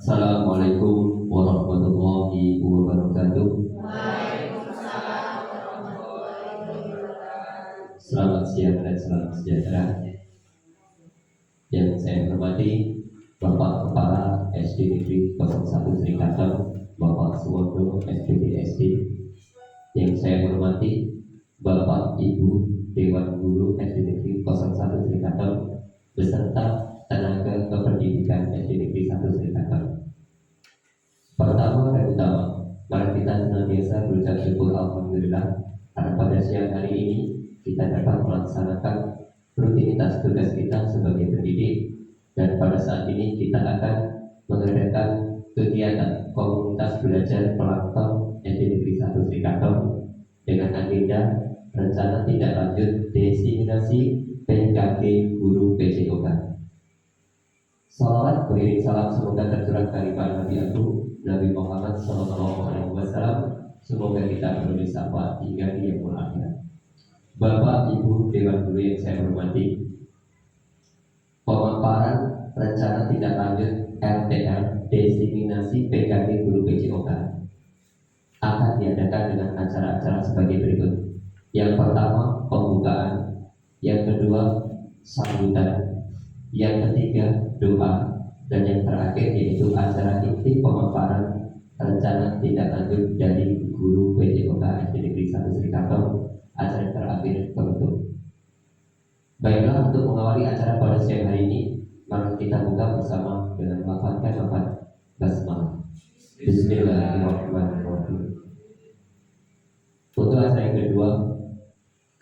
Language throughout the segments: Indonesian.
Assalamualaikum warahmatullahi wabarakatuh. Waalaikumsalam warahmatullahi wabarakatuh. Selamat siang dan salam sejahtera. Yang saya hormati Bapak Kepala SD Negeri 01 Srikaton, Bapak Suwondo SPDSD. Yang saya hormati Bapak Ibu Dewan Guru SD Negeri 01 Srikaton beserta tenaga kependidikan SD Negeri 1 Srikaton. Pertama dan utama, mari kita senantiasa berucap syukur alhamdulillah karena pada siang hari ini kita dapat melaksanakan rutinitas tugas kita sebagai pendidik, dan pada saat ini kita akan mengadakan kegiatan komunitas belajar pelaktong SD Negeri 1 Srikaton dengan agenda rencana tindak lanjut desiminasi PKG guru PJOK. Salawat beriring salam semoga tercurah kalimat Nabi Agung Nabi Muhammad SAW. Semoga kita beroleh syafaat hingga di yaumul akhir. Bapak Ibu Dewan Guru yang saya hormati, pemaparan rencana tindak lanjut RTL desiminasi PKG guru PJOK akan diadakan dengan acara-acara sebagai berikut. Yang pertama pembukaan, yang kedua sambutan, yang ketiga doa, dan yang terakhir yaitu acara inti pemaparan rencana tindak lanjut dari guru PJOK SD Negeri 1 Srikaton. Acara terakhir penutup. Baiklah, untuk mengawali acara pada siang hari ini, mari kita buka bersama dengan melafalkan lafaz basmalah. Bismillahirrahmanirrahim. Untuk acara yang kedua,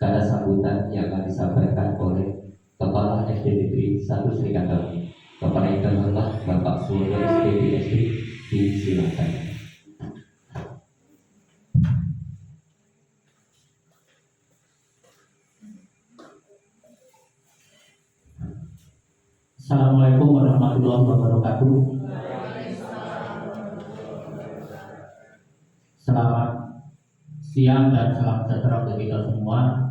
kata sambutan yang akan disampaikan oleh Kepala SD Negeri 1 Srikaton, Kepala yang terhormat Bapak Suwondo SPDSD, disilakan. Assalamualaikum warahmatullahi wabarakatuh. Selamat siang dan salam sejahtera bagi kita semua.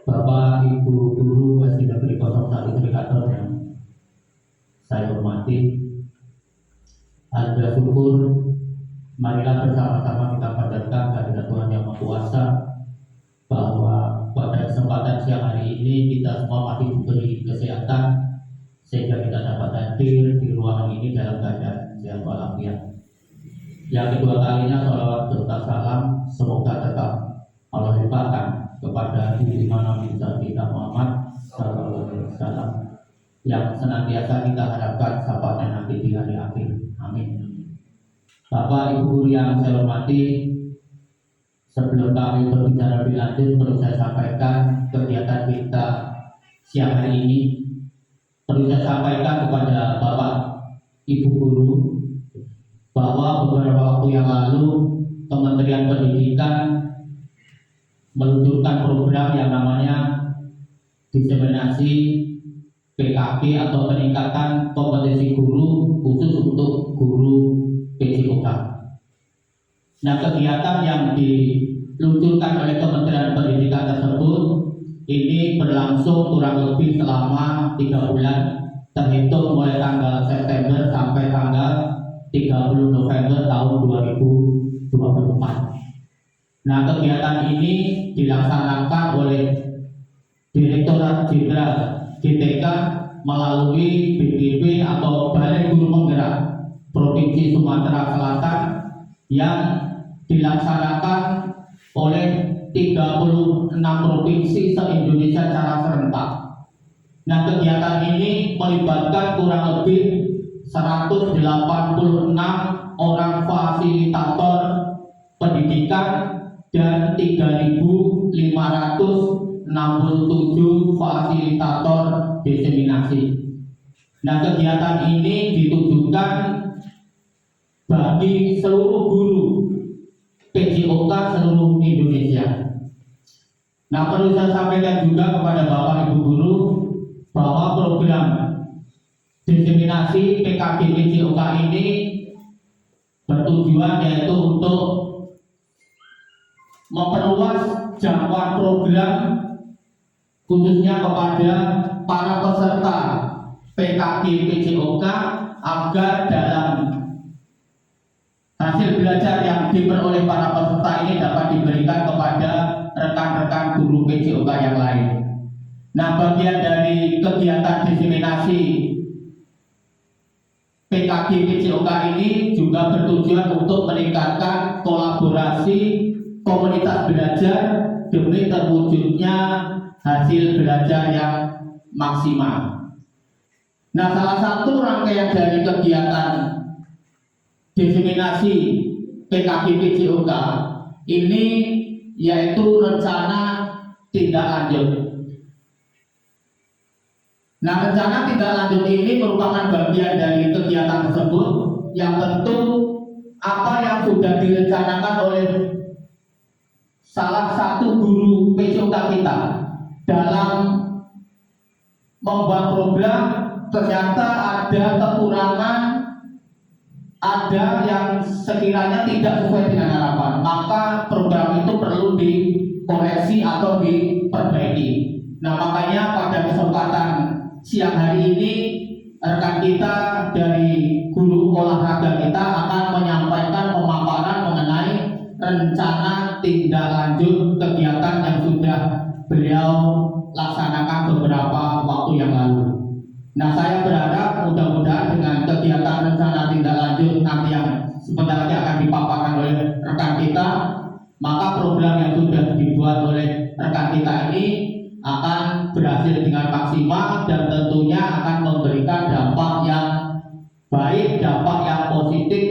Bapak Ibu Guru SD Negeri 01 Srikaton yang saya hormati, ada syukur, marilah bersama-sama kita panjatkan kehadirat Tuhan Yang Maha Kuasa bahwa pada kesempatan siang hari ini kita semua masih diberi kesehatan sehingga kita dapat hadir di ruangan ini dalam keadaan sehat walafiat. Yang kedua kalinya sholawat serta salam semoga tetap Allah limpahkan kepada junjungan Nabi kita Muhammad SAW yang senantiasa kita harapkan syafaatnya nanti di hari akhir. Amin. Bapak Ibu Guru yang saya hormati, sebelum kami berbicara lebih lanjut, perlu saya sampaikan kegiatan kita siang hari ini. Perlu saya sampaikan kepada Bapak Ibu Guru bahwa beberapa waktu yang lalu Kementerian Pendidikan meluncurkan program yang namanya diseminasi PKG atau peningkatan kompetensi guru khusus untuk guru PJOK. Nah, kegiatan yang diluncurkan oleh Kementerian Pendidikan tersebut ini berlangsung kurang lebih selama 3 bulan, terhitung mulai tanggal September sampai tanggal 30 November tahun 2024. Nah, kegiatan ini dilaksanakan oleh Direktorat Jenderal GTK melalui BGP atau Balai Guru Penggerak Provinsi Sumatera Selatan yang dilaksanakan oleh 36 provinsi se-Indonesia secara serentak. Nah, kegiatan ini melibatkan kurang lebih 186 orang fasilitator pendidikan dan 3.567 fasilitator diseminasi. Nah, kegiatan ini ditujukan bagi seluruh guru PJOK seluruh Indonesia. Nah, perlu saya sampaikan juga kepada Bapak Ibu Guru bahwa program diseminasi PKG PJOK ini bertujuan yaitu untuk memperluas jangkauan program khususnya kepada para peserta PKG PJOK agar dalam hasil belajar yang diperoleh para peserta ini dapat diberikan kepada rekan-rekan guru PJOK yang lain. Nah, bagian dari kegiatan diseminasi PKG PJOK ini juga bertujuan untuk meningkatkan kolaborasi komunitas belajar demi terwujudnya hasil belajar yang maksimal. Nah, salah satu rangkaian dari kegiatan diseminasi PKG PJOK ini yaitu rencana tindak lanjut. Nah, rencana tindak lanjut ini merupakan bagian dari kegiatan tersebut yang tentu apa yang sudah direncanakan oleh salah satu guru PJOK kita dalam membuat program ternyata ada kekurangan, ada yang sekiranya tidak sesuai dengan harapan, maka program itu perlu dikoreksi atau diperbaiki. Nah, makanya pada kesempatan siang hari ini rekan kita dari guru olahraga kita akan menyampaikan pemaparan mengenai rencana tindak lanjut kegiatan yang sudah beliau laksanakan beberapa waktu yang lalu. Nah, saya berharap mudah-mudahan dengan kegiatan rencana tindak lanjut nanti yang sebentar lagi akan dipaparkan oleh rekan kita, maka program yang sudah dibuat oleh rekan kita ini akan berhasil dengan maksimal dan tentunya akan memberikan dampak yang baik, dampak yang positif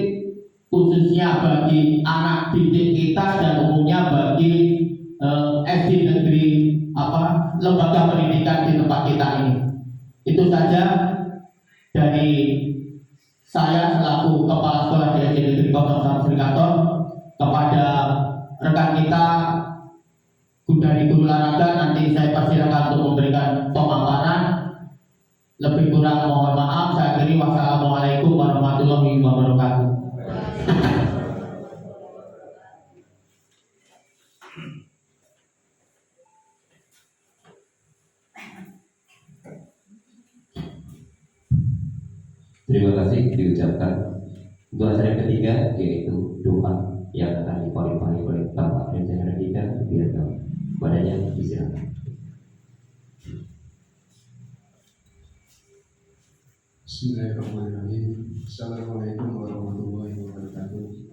khususnya bagi anak didik kita dan umumnya bagi SD negeri lembaga pendidikan di tempat kita ini. Itu saja dari saya selaku Kepala Sekolah di SD Negeri 01 Srikaton kepada rekan kita dari guru olahraga. Nanti saya persilakan untuk memberikan pemaparan. Lebih kurang mohon maaf. Saya akhiri, wassalamualaikum warahmatullahi wabarakatuh. Terima kasih diucapkan. Untuk acara yang ketiga yaitu doa yang akan dipaling-paling oleh Bapak Rencana kita biar padanya disilakan. Bismillahirrahmanirrahim. Assalamualaikum warahmatullahi wabarakatuh.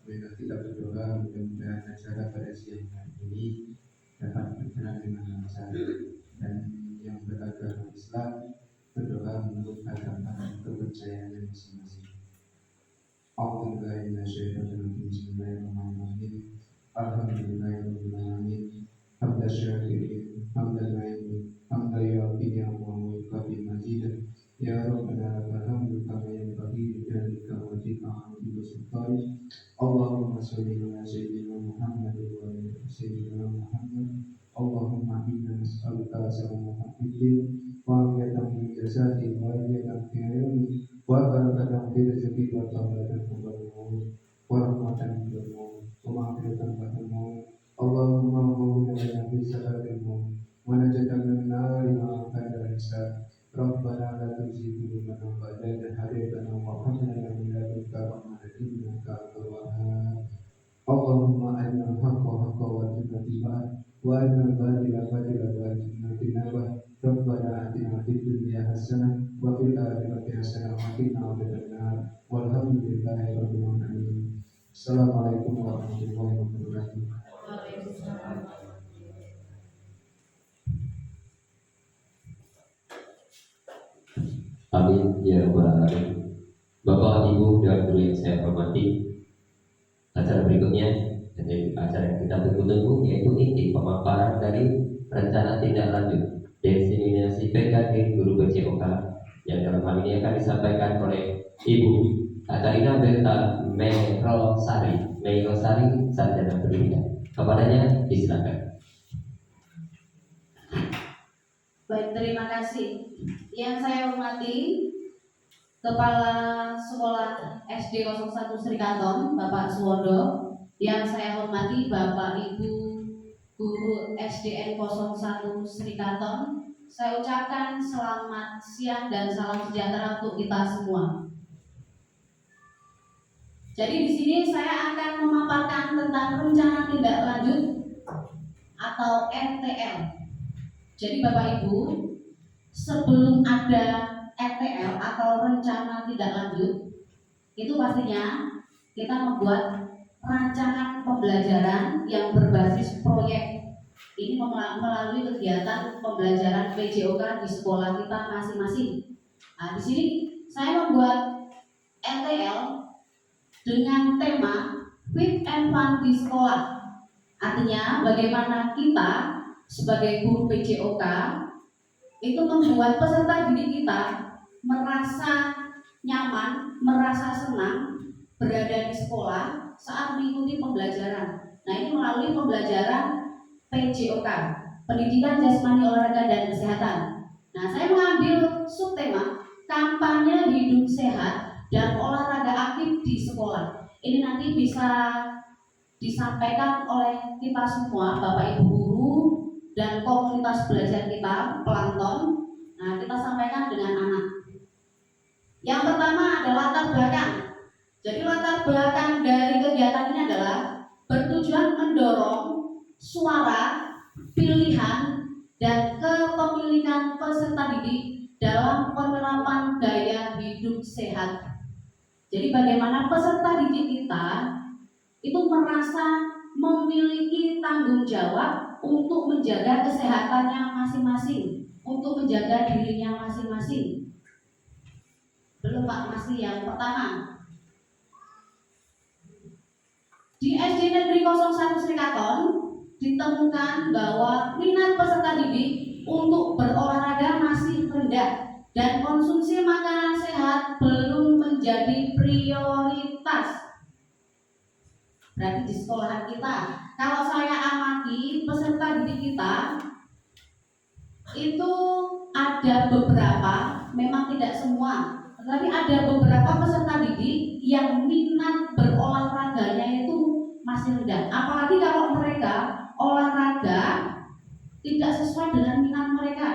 Marilah kita berdoa mudah-mudahan acara pada siang hari ini dapat berjalan dengan lancar dan yang beragama Islam berdoa menurut agama kepercayaan masing-masing. Bismillahirrahmanirrahim. Alhamdulillahirabbil alamin. Hamdan syakirin, hamdan na'imin, hamdan yafi'u wa yukafi mazidah. Ya Rabbana lakal hamdu kama yanbaghi li jalika wajhika hamdu sultani. Allahumma sholli ala sayyidina Muhammad wa ala sayyidina Muhammad. Allahumma inna nas'aluka salamatan fid din wa afiyatan fil jasadi wa afiyatan fil ilmi wa barakatan fil rizqi wa tawbatan qabla al-maut wa rahmatan fil maut wa maghfiratan ba'da al-maut. Allahumma qawwina lana fi sakaratil maut wa najatan min nari ma ba'da al-hisab. Rabbana la tuzigh qulubana ba'da idh hadaytana wa hab lana min ladunka rahmatan innaka antal wahhab. Allahumma arinal haqqa haqqan warzuqna ittiba'ah wa arinal batila batilan warzuqna ijtinabah. Rabbana atina fid dunya hasanah wa fil akhirati hasanah wa qina adzabannar. Walhamdulillahi rabbil alamin. Assalamualaikum warahmatullahi wabarakatuh. Amin ya rabbal alamin. Bapak, Ibu, dan guru yang saya hormati, acara berikutnya jadi acara yang kita tunggu-tunggu, yaitu inti pemaparan dari rencana tindak lanjut diseminasi PKG guru PJOK yang dalam hal ini akan disampaikan oleh Ibu Katarina Berta Meirosari, Sarjana Pendidikan. Kepadanya disilakan. Baik, terima kasih. Yang saya hormati Kepala Sekolah SD 01 Srikaton, Bapak Suwondo. Yang saya hormati Bapak Ibu guru SDN 01 Srikaton, saya ucapkan selamat siang dan salam sejahtera untuk kita semua. Jadi di sini saya akan memaparkan tentang rencana tindak lanjut atau RTL. Jadi Bapak Ibu, sebelum ada RTL atau rencana tindak lanjut, itu pastinya kita membuat rancangan pembelajaran yang berbasis proyek. Ini melalui kegiatan pembelajaran PJOK di sekolah kita masing-masing. Nah, di sini saya membuat RTL dengan tema Fit and Fun di sekolah. Artinya bagaimana kita sebagai guru PJOK itu membuat peserta didik kita merasa nyaman, merasa senang berada di sekolah saat mengikuti pembelajaran. Nah, ini melalui pembelajaran PJOK, Pendidikan Jasmani Olahraga dan Kesehatan. Nah, saya mengambil subtema kampanye hidup sehat dan olahraga aktif di sekolah. Ini nanti bisa disampaikan oleh kita semua, Bapak Ibu guru dan komunitas belajar kita, Plankton. Nah, kita sampaikan dengan anak. Yang pertama adalah latar belakang. Jadi latar belakang dari kegiatan ini adalah bertujuan mendorong suara, pilihan, dan kepemilikan peserta didik dalam penerapan gaya hidup sehat. Jadi bagaimana peserta didik kita itu merasa memiliki tanggung jawab untuk menjaga kesehatannya masing-masing, untuk menjaga dirinya masing-masing. Belum Pak, masih yang pertama. Di SD Negeri 01 Srikaton ditemukan bahwa minat peserta didik untuk berolahraga masih rendah dan konsumsi makanan sehat belum menjadi prioritas. Berarti di sekolahan kita, kalau saya amati peserta didik kita itu ada beberapa, memang tidak semua, tetapi ada beberapa peserta didik yang minat berolahraganya itu masih rendah. Apalagi kalau mereka olahraga tidak sesuai dengan minat mereka.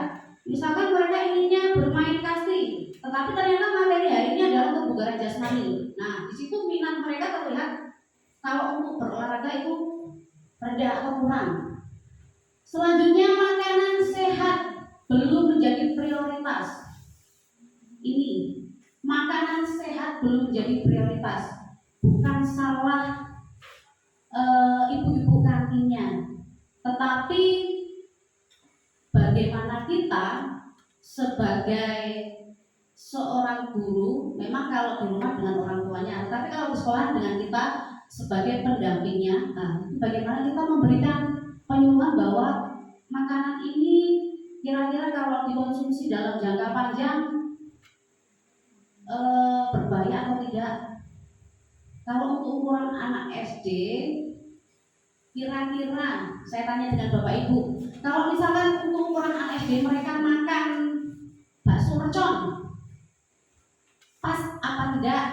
Misalkan mereka inginnya bermain kasti, tetapi ternyata materi hari ini adalah kebugaran jasmani. Nah, di situ minat mereka terlihat kalau untuk berolahraga itu rendah atau kurang. Selanjutnya, makanan sehat belum menjadi prioritas. Ini makanan sehat belum menjadi prioritas. Bukan salah ibu-ibu kantinnya, tetapi bagaimana kita sebagai seorang guru, memang kalau di rumah dengan orang tuanya, tapi kalau di sekolah dengan kita sebagai pendampingnya. Nah, bagaimana kita memberikan penyuluhan bahwa makanan ini kira-kira kalau dikonsumsi dalam jangka panjang berbahaya atau tidak. Kalau untuk ukuran anak SD, kira-kira saya tanya dengan Bapak Ibu, kalau misalkan untuk ukuran anak SD mereka makan bakso mercon, pas apa tidak?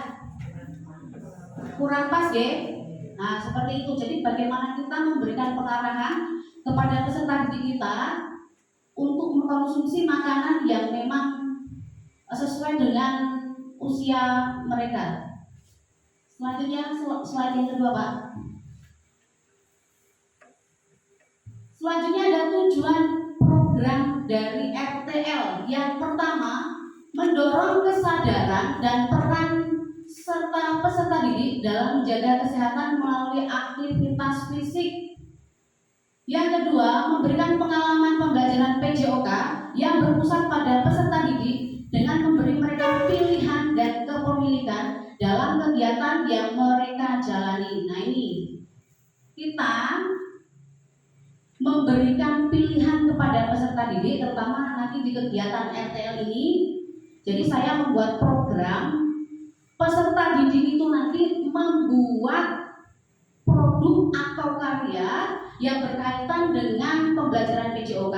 Kurang pas ya? Nah, seperti itu. Jadi bagaimana kita memberikan pengarahan kepada peserta didik kita untuk mengkonsumsi makanan yang memang sesuai dengan usia mereka. Selanjutnya, slide yang kedua Pak. Selanjutnya ada tujuan program dari RTL. Yang pertama, mendorong kesadaran dan peran serta peserta didik dalam menjaga kesehatan melalui aktivitas fisik. Yang kedua, memberikan pengalaman pembelajaran PJOK yang berpusat pada peserta didik dengan memberi mereka pilihan dan kepemilikan dalam kegiatan yang mereka jalani. Nah, ini kita memberikan pilihan kepada peserta didik, terutama nanti di kegiatan RTL ini. Jadi saya membuat program, peserta didik itu nanti membuat produk atau karya yang berkaitan dengan pembelajaran PJOK.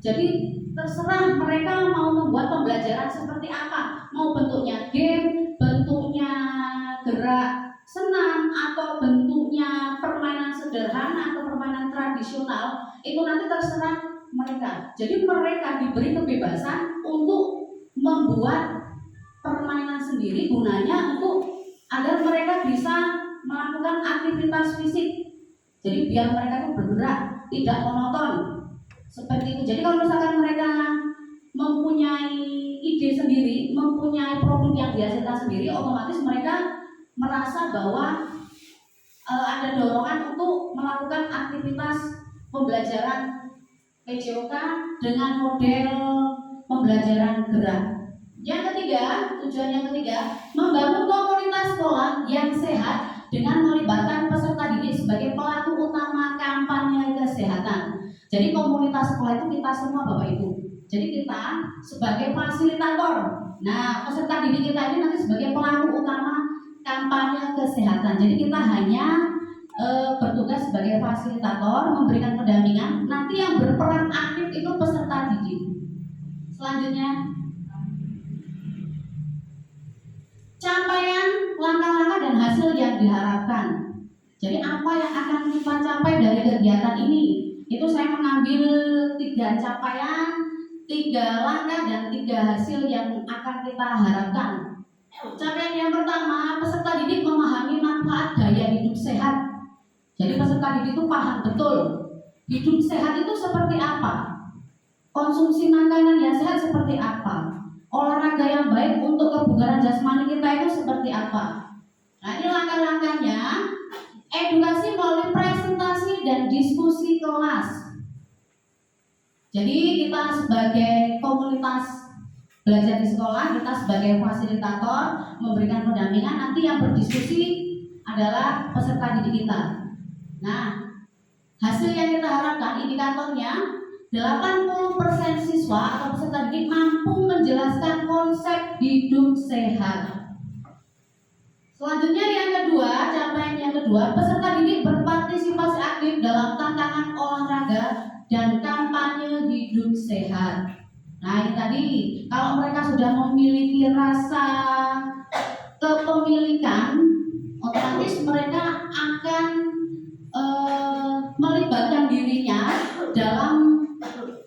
Jadi terserah mereka mau membuat pembelajaran seperti apa, mau bentuknya game, bentuknya gerak senam, atau bentuknya permainan sederhana atau permainan tradisional, itu nanti terserah mereka. Jadi mereka diberi kebebasan untuk membuat permainan sendiri, gunanya untuk agar mereka bisa melakukan aktivitas fisik. Jadi biar mereka itu bergerak, tidak monoton. Seperti itu. Jadi kalau misalkan mereka mempunyai ide sendiri, mempunyai produk yang dihasilkan sendiri, otomatis mereka merasa bahwa ada dorongan untuk melakukan aktivitas pembelajaran PJOK dengan model pembelajaran gerak. Yang ketiga, tujuan yang ketiga, membangun komunitas sekolah yang sehat dengan melibatkan peserta didik sebagai pelaku utama kampanye kesehatan. Jadi komunitas sekolah itu kita semua Bapak Ibu. Jadi kita sebagai fasilitator. Nah, peserta didik kita ini nanti sebagai pelaku utama kampanye kesehatan. Jadi kita hanya bertugas sebagai fasilitator, memberikan pendampingan. Nanti yang berperan aktif itu peserta didik. Selanjutnya, capaian, langkah-langkah dan hasil yang diharapkan. Jadi apa yang akan kita capai dari kegiatan ini? Itu saya mengambil 3 capaian, 3 langkah dan 3 hasil yang akan kita harapkan. Capaian yang pertama, peserta didik memahami manfaat gaya hidup sehat. Jadi peserta didik itu paham betul hidup sehat itu seperti apa, konsumsi makanan yang sehat seperti apa, olahraga yang baik untuk kebugaran jasmani kita itu seperti apa. Nah, ini langkah-langkahnya. Edukasi melalui presentasi dan diskusi kelas. Jadi kita sebagai komunitas belajar di sekolah, kita sebagai fasilitator memberikan pendampingan, nanti yang berdiskusi adalah peserta didik kita. Nah, hasil yang kita harapkan indikatornya 80% siswa atau peserta didik mampu menjelaskan konsep hidup sehat. Selanjutnya yang kedua, capaian yang kedua, peserta didik berpartisipasi aktif dalam tantangan olahraga dan kampanye hidup sehat. Nah, ini tadi kalau mereka sudah memiliki rasa kepemilikan, otomatis mereka akan melibatkan dirinya dalam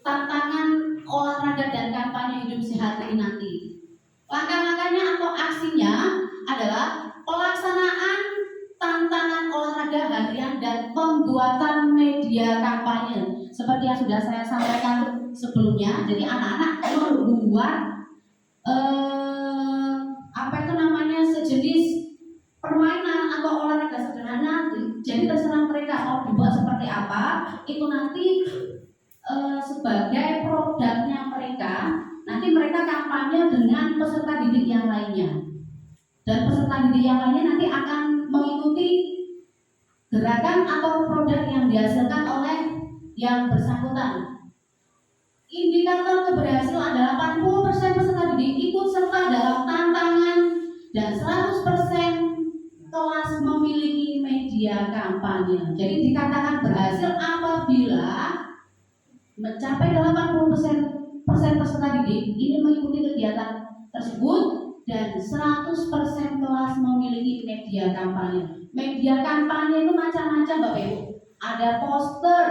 tantangan olahraga dan kampanye hidup sehat ini nanti. Langkah-langkahnya atau aksinya adalah pelaksanaan tantangan olahraga harian dan pembuatan media kampanye. Seperti yang sudah saya sampaikan sebelumnya, jadi anak-anak membuat sejenis permainan atau olahraga sederhana. Jadi terserah mereka mau dibuat seperti apa, itu nanti sebagai produknya mereka. Nanti mereka kampanye dengan peserta didik yang lainnya. Dan peserta didik yang lainnya nanti akan mengikuti gerakan atau produk yang dihasilkan oleh yang bersangkutan. Indikator keberhasilan adalah 80% peserta didik ikut serta dalam tantangan dan 100% kelas memiliki media kampanye. Jadi dikatakan berhasil apabila mencapai 80% peserta didik ini mengikuti kegiatan tersebut dan 100% kelas memiliki media kampanye. Media kampanye itu macam-macam Bapak Ibu. Ada poster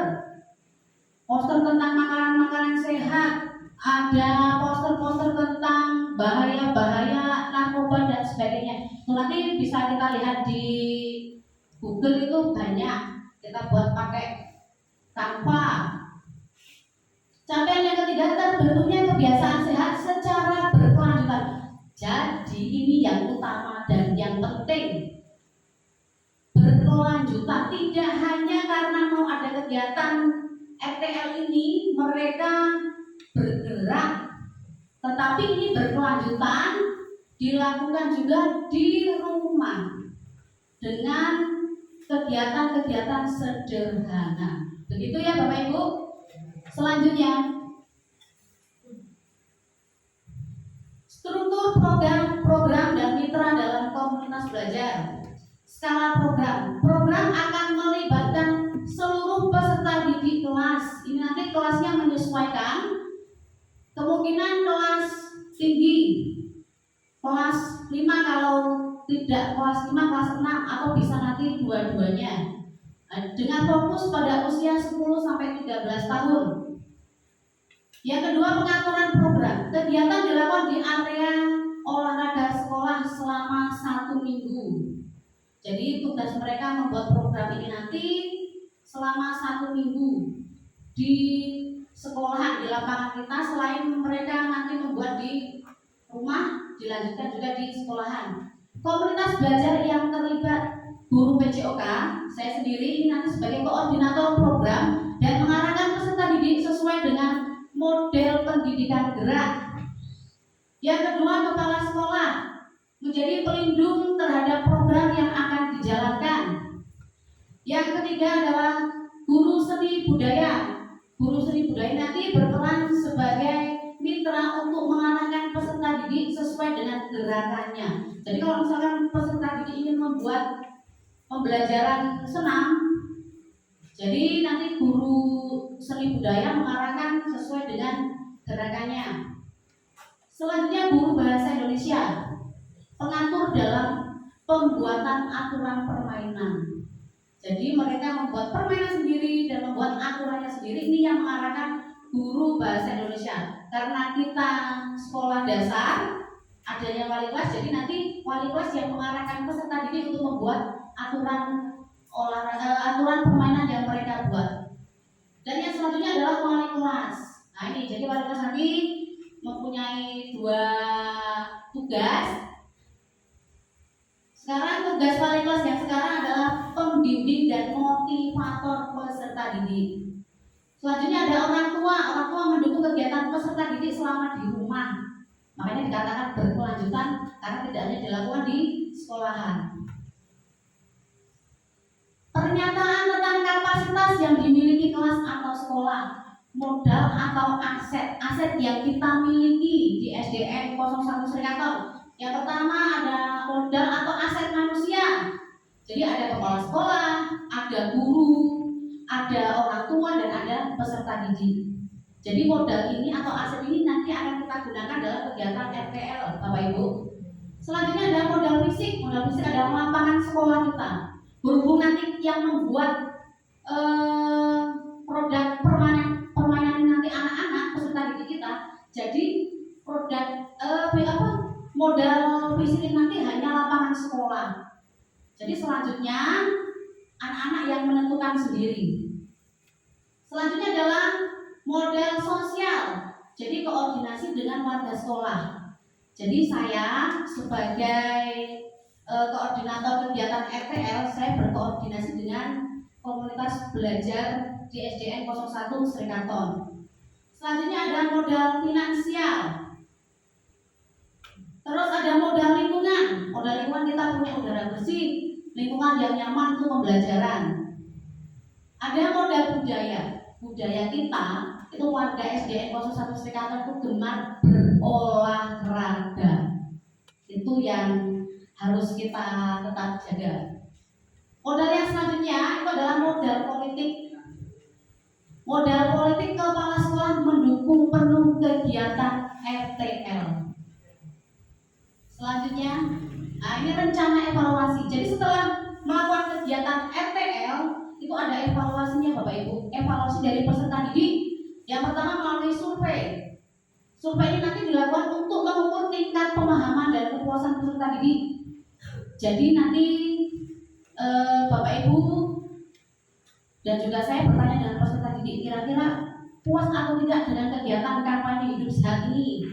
tentang makanan-makanan sehat, ada poster-poster tentang bahaya-bahaya narkoba dan sebagainya. Itu nanti bisa kita lihat di Google, itu banyak. Kita buat pakai Canva. Capaian yang ketiga, terbentuknya kebiasaan sehat secara berkelanjutan. Jadi ini yang utama dan yang penting, berkelanjutan. Tidak hanya karena mau ada kegiatan RTL ini mereka bergerak, tetapi ini berkelanjutan, dilakukan juga di rumah dengan kegiatan-kegiatan sederhana. Begitu ya Bapak Ibu. Selanjutnya, struktur program dan mitra dalam komunitas belajar. Skala program akan melibatkan seluruh peserta didik kelas. Ini nanti kelasnya menyesuaikan, kemungkinan kelas tinggi, kelas 5 kalau tidak kelas 5, kelas 6, atau bisa nanti dua-duanya. dengan fokus pada usia 10 sampai 13 tahun. Yang kedua, pengaturan program. Kegiatan dilakukan di area olahraga sekolah selama 1 minggu. Jadi tugas mereka membuat program ini nanti selama 1 minggu di sekolahan, di lapangan kita. Selain mereka nanti membuat di rumah, dilanjutkan juga di sekolahan. Komunitas belajar yang terlibat guru PJOK, saya sendiri ini nanti sebagai koordinator program dan mengarahkan peserta didik sesuai dengan model pendidikan gerak. Yang kedua, kepala sekolah menjadi pelindung terhadap program yang akan dijalankan. Yang ketiga adalah guru seni budaya. Guru seni budaya nanti berperan sebagai mitra untuk mengarahkan peserta didik sesuai dengan gerakannya. Jadi kalau misalkan peserta didik ingin membuat pembelajaran senam, jadi nanti guru seni budaya mengarahkan sesuai dengan gerakannya. Selanjutnya guru bahasa Indonesia, pengatur dalam pembuatan aturan permainan. Jadi mereka membuat permainan sendiri dan membuat aturannya sendiri. Ini yang mengarahkan guru bahasa Indonesia. Karena kita sekolah dasar, adanya wali kelas, jadi nanti wali kelas yang mengarahkan peserta didik untuk membuat aturan aturan permainan yang mereka buat. Dan yang selanjutnya adalah wali kelas. Nah ini, jadi wali kelas nanti mempunyai 2 tugas. Sekarang tugas wali kelas yang sekarang adalah pembimbing dan motivator peserta didik. Selanjutnya ada orang tua. Orang tua mendukung kegiatan peserta didik selama di rumah. Makanya dikatakan berkelanjutan karena tidak hanya dilakukan di sekolahan. Pernyataan tentang kapasitas yang dimiliki kelas atau sekolah, modal atau aset yang kita miliki di SDN 01 Srikaton. Yang pertama ada modal atau aset manusia. Jadi ada kepala sekolah, ada guru, ada orang tua dan ada peserta didik. Jadi modal ini atau aset ini nanti akan kita gunakan dalam kegiatan RTL, Bapak Ibu. Selanjutnya ada modal fisik. Modal fisik adalah lapangan sekolah kita. Berhubung nanti yang membuat produk permainan ini nanti anak-anak peserta didik kita. Jadi produk modal fisik ini nanti hanya lapangan sekolah. Jadi selanjutnya anak-anak yang menentukan sendiri. Selanjutnya adalah model sosial. Jadi koordinasi dengan warga sekolah. Jadi saya sebagai koordinator kegiatan RTL, saya berkoordinasi dengan komunitas belajar di SDN 01 Srikaton. Selanjutnya ada modal finansial. Terus ada modal lingkungan. Modal lingkungan kita punya udara bersih, lingkungan yang nyaman untuk pembelajaran. Ada modal budaya. Budaya kita itu warga SDN 01 Srikaton itu gemar berolahraga. Itu yang harus kita tetap jaga. Modal yang selanjutnya itu adalah modal politik. Modal politik, kepala sekolah mendukung penuh kegiatan RTL. Selanjutnya, ini rencana evaluasi. Jadi setelah melakukan kegiatan RTL itu ada evaluasinya Bapak Ibu. Evaluasi dari peserta didik. Yang pertama melalui survei. Survei ini nanti dilakukan untuk mengukur tingkat pemahaman dan kepuasan peserta didik. Jadi nanti Bapak Ibu dan juga saya bertanya dengan peserta didik, kira-kira puas atau tidak dengan kegiatan kampanye hidup sehat ini.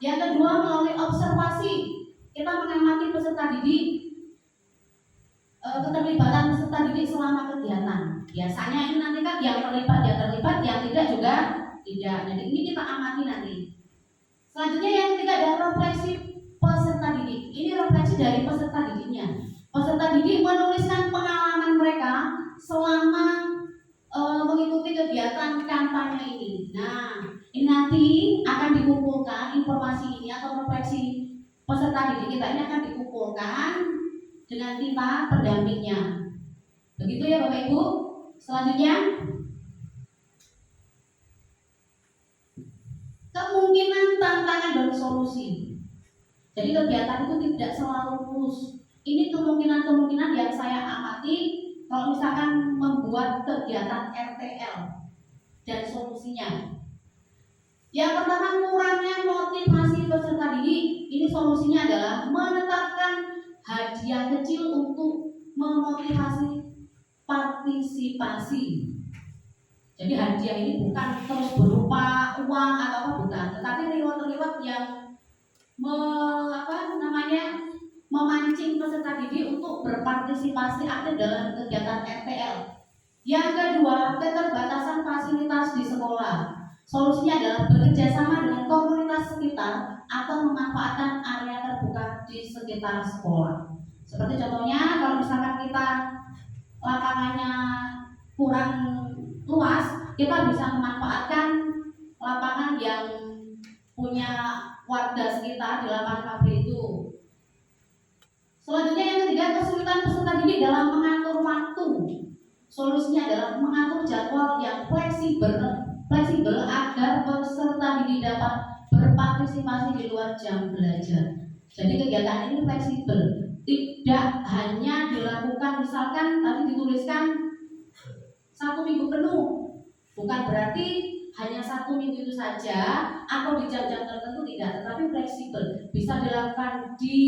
Yang kedua melalui observasi, kita mengamati peserta didik, keterlibatan peserta didik selama kegiatan. Biasanya ini nanti kan yang terlibat ya terlibat, yang tidak juga tidak. Jadi ini kita amati nanti. Selanjutnya yang ketiga ada refleksi peserta didik. Ini refleksi dari peserta didiknya. Peserta didik menuliskan pengalaman mereka selama mengikuti kegiatan kampanye ini. Nah, ini nanti akan dikumpulkan informasi ini atau refleksi peserta didik kita ini akan dikumpulkan dengan kita pendampingnya. Begitu ya Bapak Ibu. Selanjutnya kemungkinan, tantangan dan solusi. Jadi kegiatan itu tidak selalu mulus. Ini kemungkinan-kemungkinan yang saya amati kalau misalkan membuat kegiatan RTL dan solusinya. Yang pertama, kurangnya motivasi peserta didik. Ini solusinya adalah menetapkan hadiah kecil untuk memotivasi partisipasi. Jadi hadiah ini bukan terus berupa uang atau apa, bukan, tetapi reward yang memancing peserta didik untuk berpartisipasi aktif dalam kegiatan RTL. Yang kedua, keterbatasan fasilitas di sekolah. Solusinya adalah bekerja sama dengan komunitas sekitar atau memanfaatkan area terbuka di sekitar sekolah. Seperti contohnya, kalau misalkan kita lapangannya kurang luas, kita bisa memanfaatkan lapangan yang punya warga sekitar di lapangan pabrik itu. Selanjutnya yang ketiga, kesulitan peserta didik dalam mengatur waktu. Solusinya adalah mengatur jadwal yang fleksibel agar peserta didik dapat berpartisipasi di luar jam belajar. Jadi kegiatan ini fleksibel, tidak hanya dilakukan misalkan tadi dituliskan 1 minggu penuh, bukan berarti hanya 1 minggu itu saja atau di jam-jam tertentu, tidak, tetapi fleksibel, bisa dilakukan di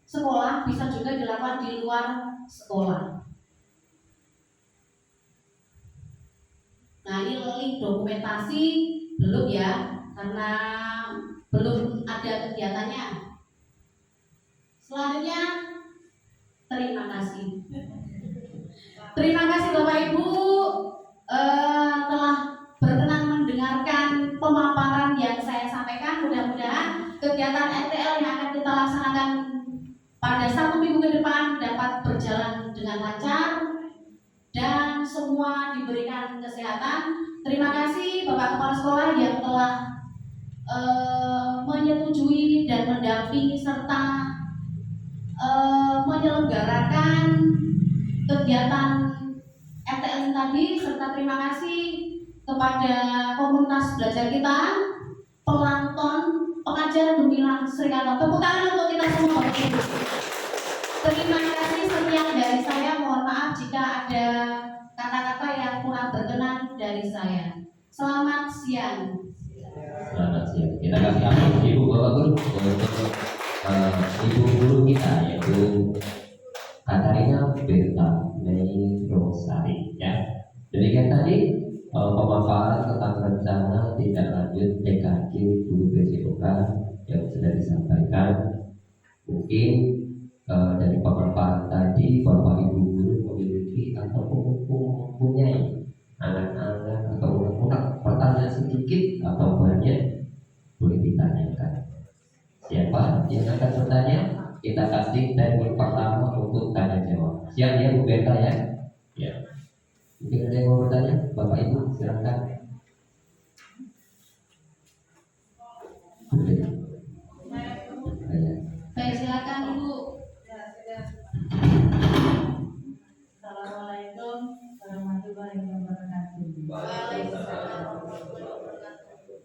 sekolah, bisa juga dilakukan di luar sekolah. Nah, ini link dokumentasi belum ya, karena belum ada kegiatannya. Selanjutnya, terima kasih. Terima kasih Bapak Ibu telah berkenan mendengarkan pemaparan yang saya sampaikan. Mudah-mudahan kegiatan RTL yang akan kita laksanakan pada 1 minggu ke depan dapat berjalan dengan lancar dan semua diberikan kesehatan. Terima kasih Bapak Kepala Sekolah yang telah menyetujui dan mendampingi serta menyelenggarakan kegiatan RTL tadi, serta terima kasih kepada komunitas belajar kita, penonton, pengajar Gemilang Srikala. Tepuk tangan untuk kita semua. Terima kasih, sekian dari saya. Mohon maaf jika ada kata-kata yang kurang berkenan dari saya. Selamat siang. Selamat siang. Kita kasih aplaus Ibu Bapak Guru untuk Ibu Guru kita, yaitu Katarina Berta Mei Rosari, ya. Demikian tadi pemaparan tentang rencana tindak lanjut PKK Guru BCOK yang sudah disampaikan. Mungkin dari pemaparan tadi Bapak Ibu Guru memiliki atau mempunyai anak-anak atau unek-unek pertanyaan sedikit atau banyak, boleh ditanyakan. Siapa yang akan bertanya? Kita kasih time pertama untuk tanya jawab. Siap ya Bu Berta ya? Ya. Mungkin ada yang mau bertanya? Bapak Ibu silakan. Boleh. Baik, silakan Ibu. Assalamualaikum warahmatullahi wabarakatuh.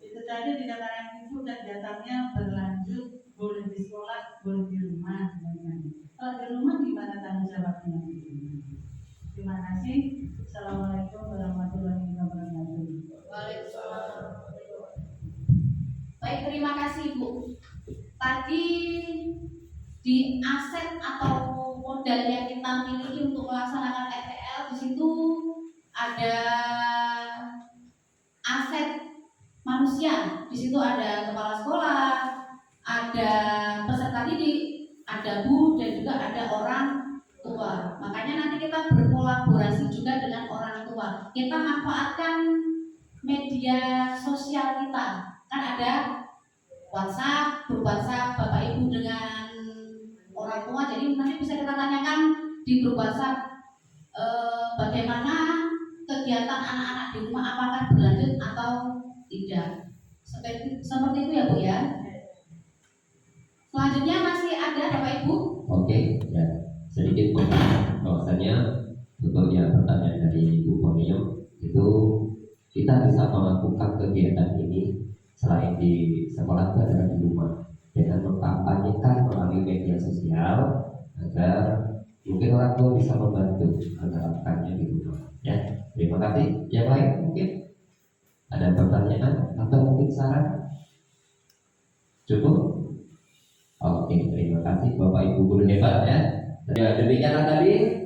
Itu tadi dikatakan Ibu kegiatannya berlanjut, boleh di sekolah, boleh di rumah. Kalau di rumah gimana tanggung jawabnya? Terima kasih. Assalamualaikum warahmatullahi wabarakatuh. Waalaikumsalam. Baik, terima kasih Bu. Tadi di aset atau modal yang kita miliki untuk melaksanakan RTL, di situ ada aset manusia. Di situ ada kepala sekolah, ada peserta didik, ada guru, dan juga ada orang tua. Makanya nanti kita berkolaborasi juga dengan orang tua. Kita manfaatkan media sosial kita. Kan ada WhatsApp, grup WhatsApp Bapak Ibu dengan orang tua. Jadi nanti bisa kita tanyakan di grup WhatsApp bagaimana kegiatan anak-anak di rumah, apakah berlanjut atau tidak. Seperti itu ya Bu ya. Selanjutnya masih ada Bapak Ibu. Oke, ya. Sedikit bahwasanya untuk yang pertanyaan dari Ibu Ponio itu kita bisa melakukan kegiatan ini selain di sekolah juga adalah di rumah dengan mengkampanyekan melalui media sosial agar mungkin orang tua tua bisa membantu menerapkannya di rumah. Ya, terima kasih. Yang lain mungkin ada pertanyaan atau mungkin saran? Cukup? Oke, terima kasih Bapak Ibu guru hebat ya. Ya, demikianlah tadi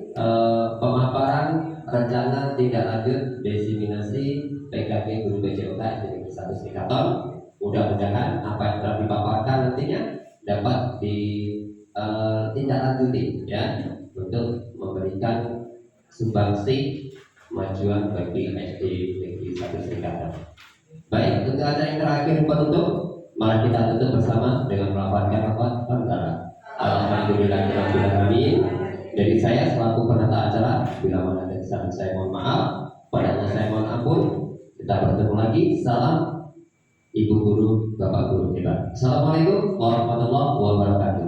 pemaparan rencana tindak lanjut diseminasi PKB guru BCOK jadi satu indikator. Mudah-mudahan apa yang telah dipaparkan nantinya dapat ditindaklanjuti ya untuk memberikan sumbangsi kemajuan bagi SD Negeri 1 Serikatan. Baik, untuk acara yang terakhir penutup, mari kita tutup bersama dengan melafalkan lafaz antara Alhamdulillahirobbilalamin. Dari saya selaku penata acara, bila mana ada kesalahan saya mohon maaf, pada Allah saya mohon ampun. Kita bertemu lagi. Salam Ibu guru, Bapak guru hebat. Assalamualaikum warahmatullahi wabarakatuh.